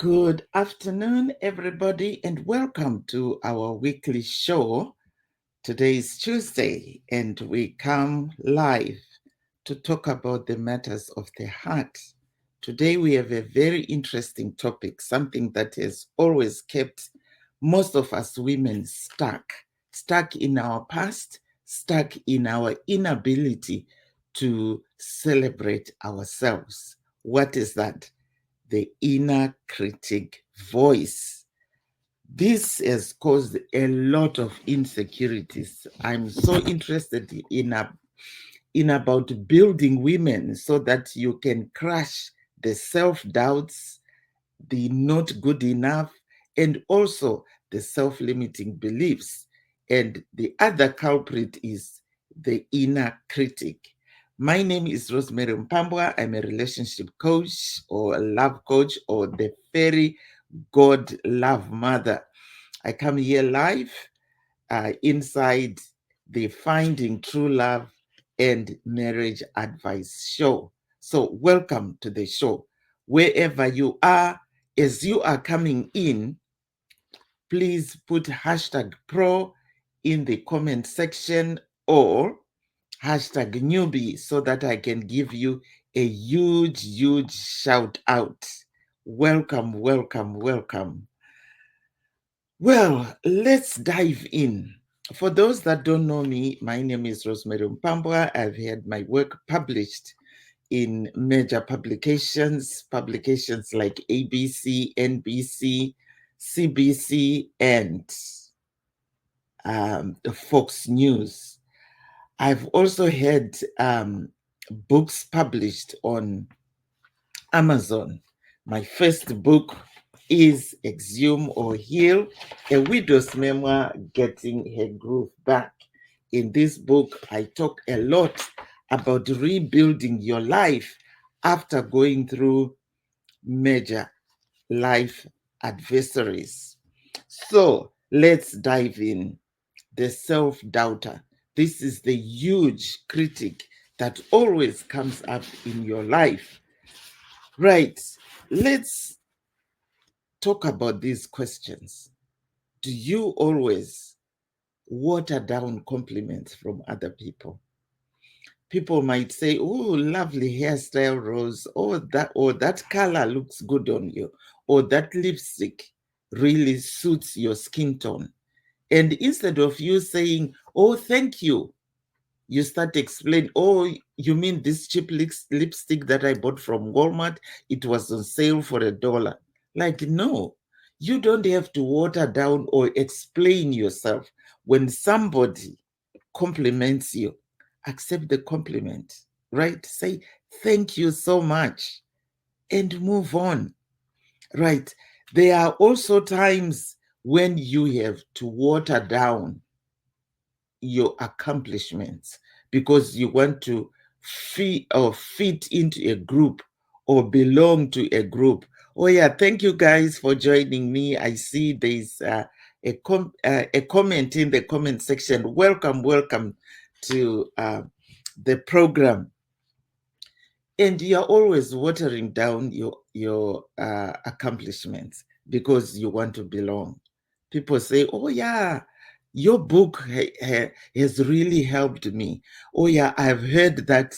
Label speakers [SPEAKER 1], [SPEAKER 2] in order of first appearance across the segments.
[SPEAKER 1] Good afternoon, everybody, and welcome to our weekly show. Today is Tuesday, and we come live to talk about the matters of the heart. Today, we have a very interesting topic, something that has always kept most of us women stuck in our past, stuck in our inability to celebrate ourselves. What is that? The inner critic voice. This has caused a lot of insecurities. I'm so interested in about building women so that you can crush the self-doubts, the not good enough, and also the self-limiting beliefs. And the other culprit is the inner critic. My name is Rosemary Mpambwa. I'm a relationship coach or a love coach or the fairy god love mother. I come here live inside the Finding True Love and Marriage Advice show. So welcome to the show. Wherever you are, as you are coming in, please put hashtag pro in the comment section or hashtag newbie so that I can give you a huge shout out. Welcome, welcome, welcome. Well, let's dive in. For those that don't know me, my name is Rosemary Mpambwa. I've had my work published in major publications like ABC, NBC, CBC, and Fox News. I've also had books published on Amazon. My first book is Exhume or Heal, a widow's memoir, getting her groove back. In this book, I talk a lot about rebuilding your life after going through major life adversaries. So let's dive in. The self-doubter. This is the huge critic that always comes up in your life. Right, let's talk about these questions. Do you always water down compliments from other people? People might say, oh, lovely hairstyle, Rose, or that color looks good on you, or that lipstick really suits your skin tone. And instead of you saying, oh, thank you, you start explaining, oh, you mean this cheap lipstick that I bought from Walmart? It was on sale for $1. Like, no, you don't have to water down or explain yourself. When somebody compliments you, accept the compliment, right? Say, thank you so much, and move on, right? There are also times when you have to water down your accomplishments because you want to fit into a group or belong to a group. Oh yeah, thank you guys for joining me. I see there's a comment in the comment section. Welcome to the program. And you're always watering down your accomplishments because you want to belong. People say, oh yeah, your book has really helped me. Oh yeah, I've heard that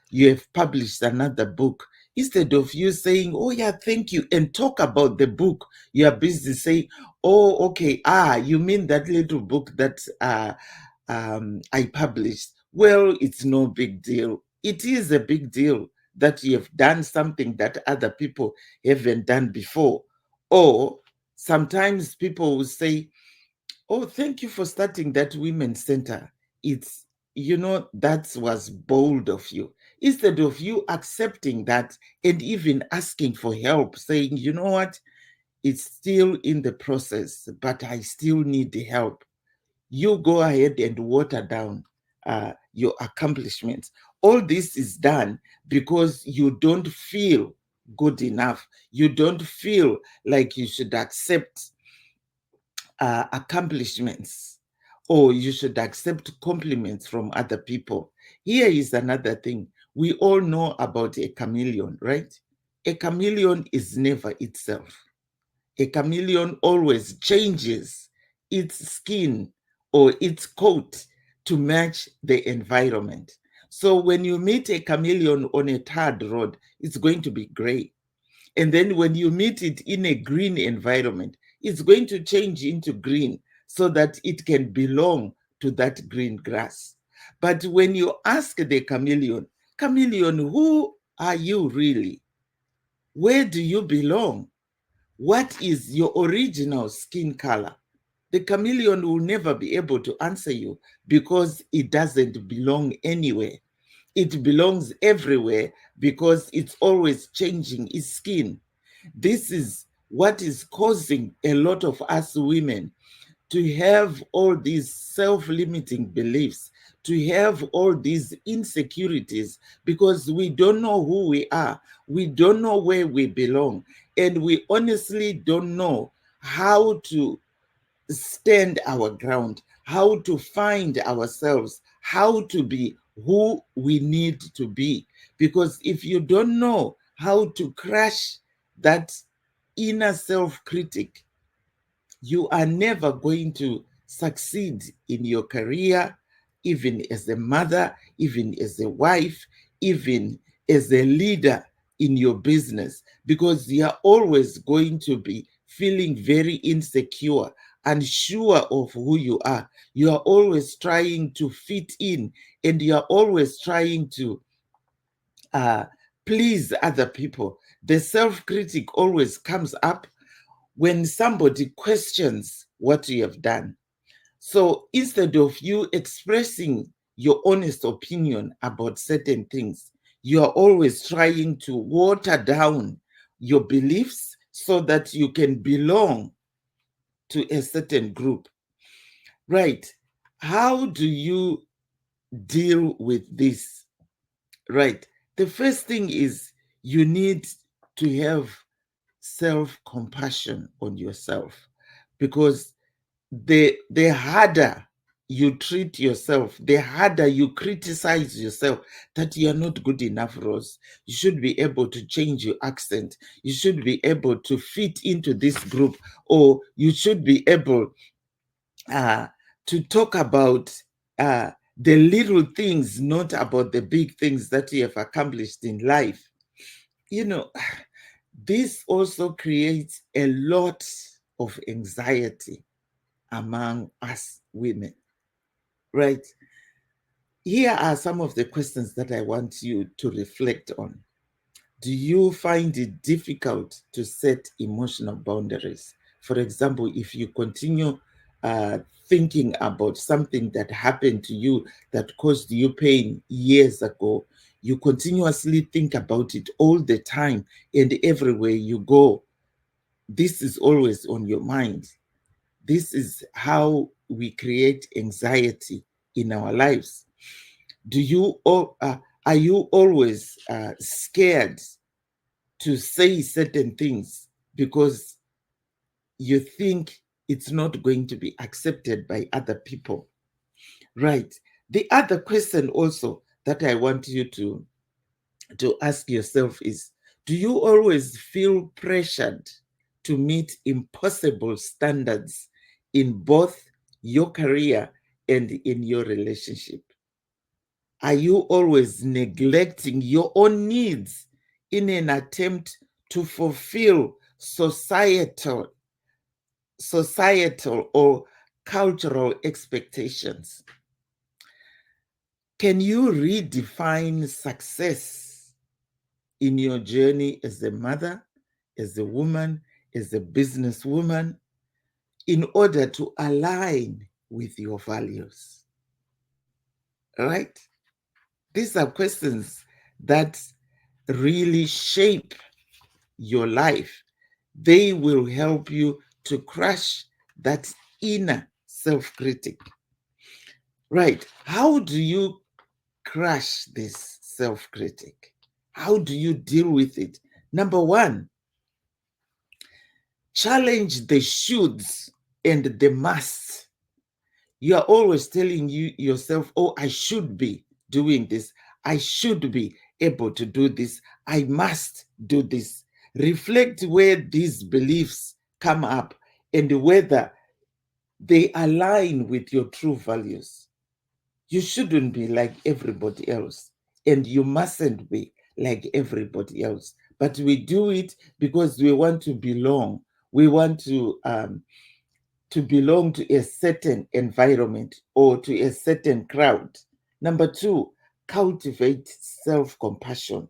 [SPEAKER 1] you have published another book. Instead of you saying, oh yeah, thank you, and talk about the book, you are busy saying, oh, okay, you mean that little book that I published? Well, it's no big deal. It is a big deal that you have done something that other people haven't done before. Or sometimes people will say, oh, thank you for starting that women's center. It's, that was bold of you. Instead of you accepting that and even asking for help, saying, you know what, it's still in the process, but I still need the help. You go ahead and water down your accomplishments. All this is done because you don't feel good enough. You don't feel like you should accept accomplishments or you should accept compliments from other people. Here is another thing. We all know about a chameleon, right? a chameleon is never itself. A chameleon always changes its skin or its coat to match the environment. So when you meet a chameleon on a tarred road, it's going to be gray. And then when you meet it in a green environment, it's going to change into green so that it can belong to that green grass. But when you ask the chameleon, chameleon, who are you really? Where do you belong? What is your original skin color? The chameleon will never be able to answer you because it doesn't belong anywhere. It belongs everywhere because it's always changing its skin. This is what is causing a lot of us women to have all these self-limiting beliefs, to have all these insecurities, because we don't know who we are, we don't know where we belong, and we honestly don't know how to stand our ground, how to find ourselves, how to be who we need to be. Because if you don't know how to crush that inner self-critic, you are never going to succeed in your career, even as a mother, even as a wife, even as a leader in your business, because you are always going to be feeling very insecure, unsure of who you are. You are always trying to fit in, and you are always trying to uh, please other people. The self-critic always comes up when somebody questions what you have done. So instead of you expressing your honest opinion about certain things, you are always trying to water down your beliefs so that you can belong to a certain group. Right. How do you deal with this? Right. The first thing is you need to have self-compassion on yourself, because the harder you treat yourself, the harder you criticize yourself that you are not good enough, Rose. You should be able to change your accent. You should be able to fit into this group, or you should be able uh, to talk about the little things, not about the big things that you have accomplished in life. You know, this also creates a lot of anxiety among us women, right? Here are some of the questions that I want you to reflect on. Do you find it difficult to set emotional boundaries? For example, if you continue thinking about something that happened to you that caused you pain years ago, you continuously think about it all the time, and everywhere you go, this is always on your mind. This is how we create anxiety in our lives. Do you are you always scared to say certain things because you think it's not going to be accepted by other people? Right. The other question also that I want you to ask yourself is, do you always feel pressured to meet impossible standards in both your career and in your relationship? Are you always neglecting your own needs in an attempt to fulfill societal or cultural expectations? Can you redefine success in your journey as a mother, as a woman, as a businesswoman, in order to align with your values? Right? These are questions that really shape your life. They will help you to crush that inner self-critic. Right? How do you crush this self-critic? How do you deal with it? Number one, challenge the shoulds and the musts. You are always telling yourself, oh, I should be doing this. I should be. able to do this. I must do this. Reflect where these beliefs come up and whether they align with your true values. You shouldn't be like everybody else, and you mustn't be like everybody else. But we do it because we want to belong. We want to belong to a certain environment or to a certain crowd. Number two, cultivate self compassion.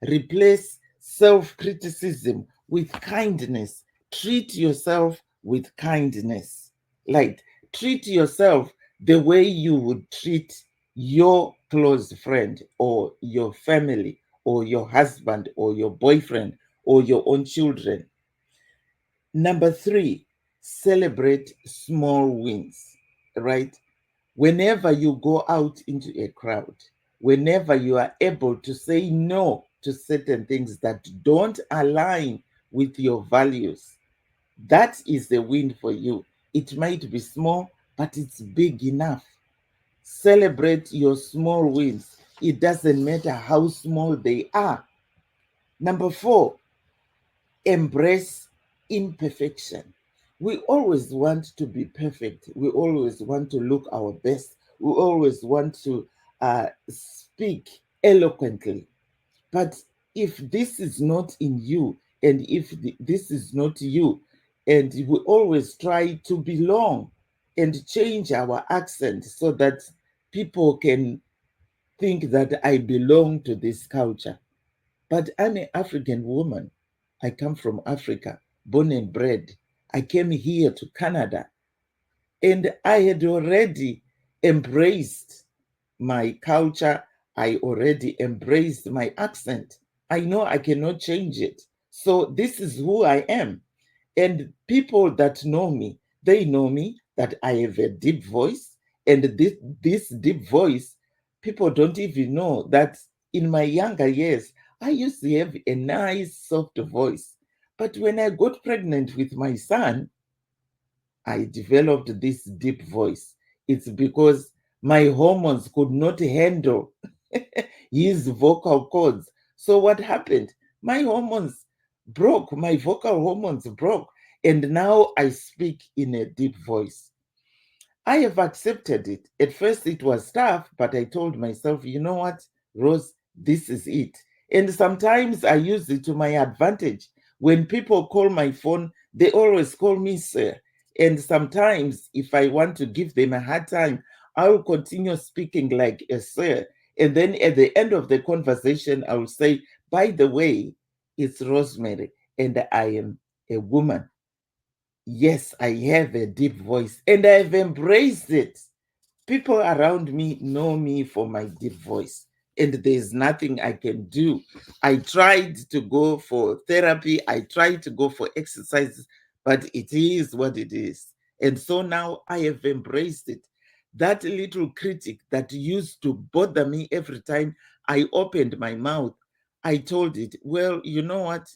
[SPEAKER 1] Replace self criticism with kindness. Treat yourself with kindness. Like, treat yourself the way you would treat your close friend or your family or your husband or your boyfriend or your own children. Number three, celebrate small wins, right? Whenever you go out into a crowd, whenever you are able to say no to certain things that don't align with your values, that is a win for you. It might be small, but it's big enough. Celebrate your small wins. It doesn't matter how small they are. Number four, embrace imperfection. We always want to be perfect. We always want to look our best. We always want to speak eloquently. But if this is not in you, and if this is not you, and we always try to belong and change our accent so that people can think that I belong to this culture. But I'm an African woman. I come from Africa, born and bred. I came here to Canada, and I had already embraced my culture. I already embraced my accent. I know I cannot change it. So this is who I am. And people that know me, they know me that I have a deep voice. And this deep voice, people don't even know that in my younger years, I used to have a nice, soft voice. But when I got pregnant with my son, I developed this deep voice. It's because my hormones could not handle his vocal cords. So what happened? My hormones broke, my vocal hormones broke, and now I speak in a deep voice. I have accepted it. At first, it was tough, but I told myself, you know what, Rose, this is it. And sometimes I use it to my advantage. When people call my phone, they always call me sir. And sometimes, if I want to give them a hard time, I will continue speaking like a sir. And then at the end of the conversation, I will say, by the way, it's Rosemary, and I am a woman. Yes, I have a deep voice and I've embraced it. People around me know me for my deep voice, and there's nothing I can do. I tried to go for therapy, I tried to go for exercises, but it is what it is. And so now I have embraced it. That little critic that used to bother me every time I opened my mouth, I told it, well, you know what?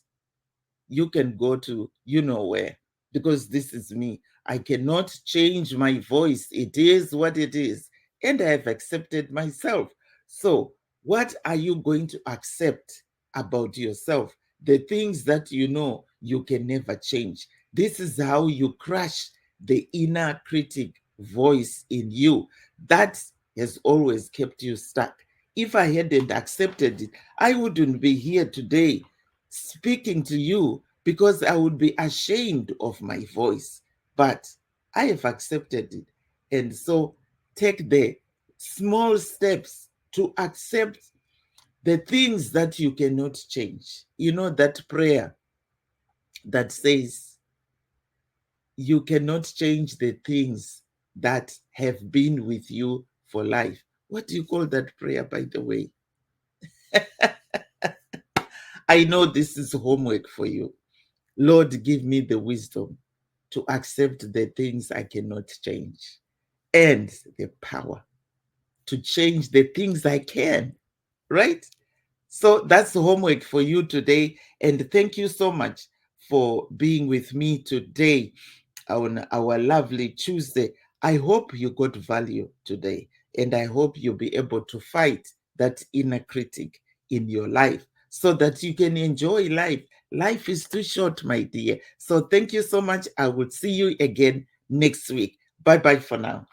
[SPEAKER 1] You can go to you know where, because this is me. I cannot change my voice. It is what it is. And I have accepted myself. So, what are you going to accept about yourself? The things that you know you can never change. This is how you crush the inner critic voice in you that has always kept you stuck. If I hadn't accepted it, I wouldn't be here today speaking to you because I would be ashamed of my voice. But I have accepted it. And so take the small steps to accept the things that you cannot change. You know, that prayer that says, you cannot change the things that have been with you for life. What do you call that prayer, by the way? I know this is homework for you. Lord, give me the wisdom to accept the things I cannot change and the power to change the things I can, right? So that's the homework for you today. And thank you so much for being with me today on our lovely Tuesday. I hope you got value today, and I hope you'll be able to fight that inner critic in your life so that you can enjoy life. Life is too short, my dear. So thank you so much. I will see you again next week. Bye bye for now.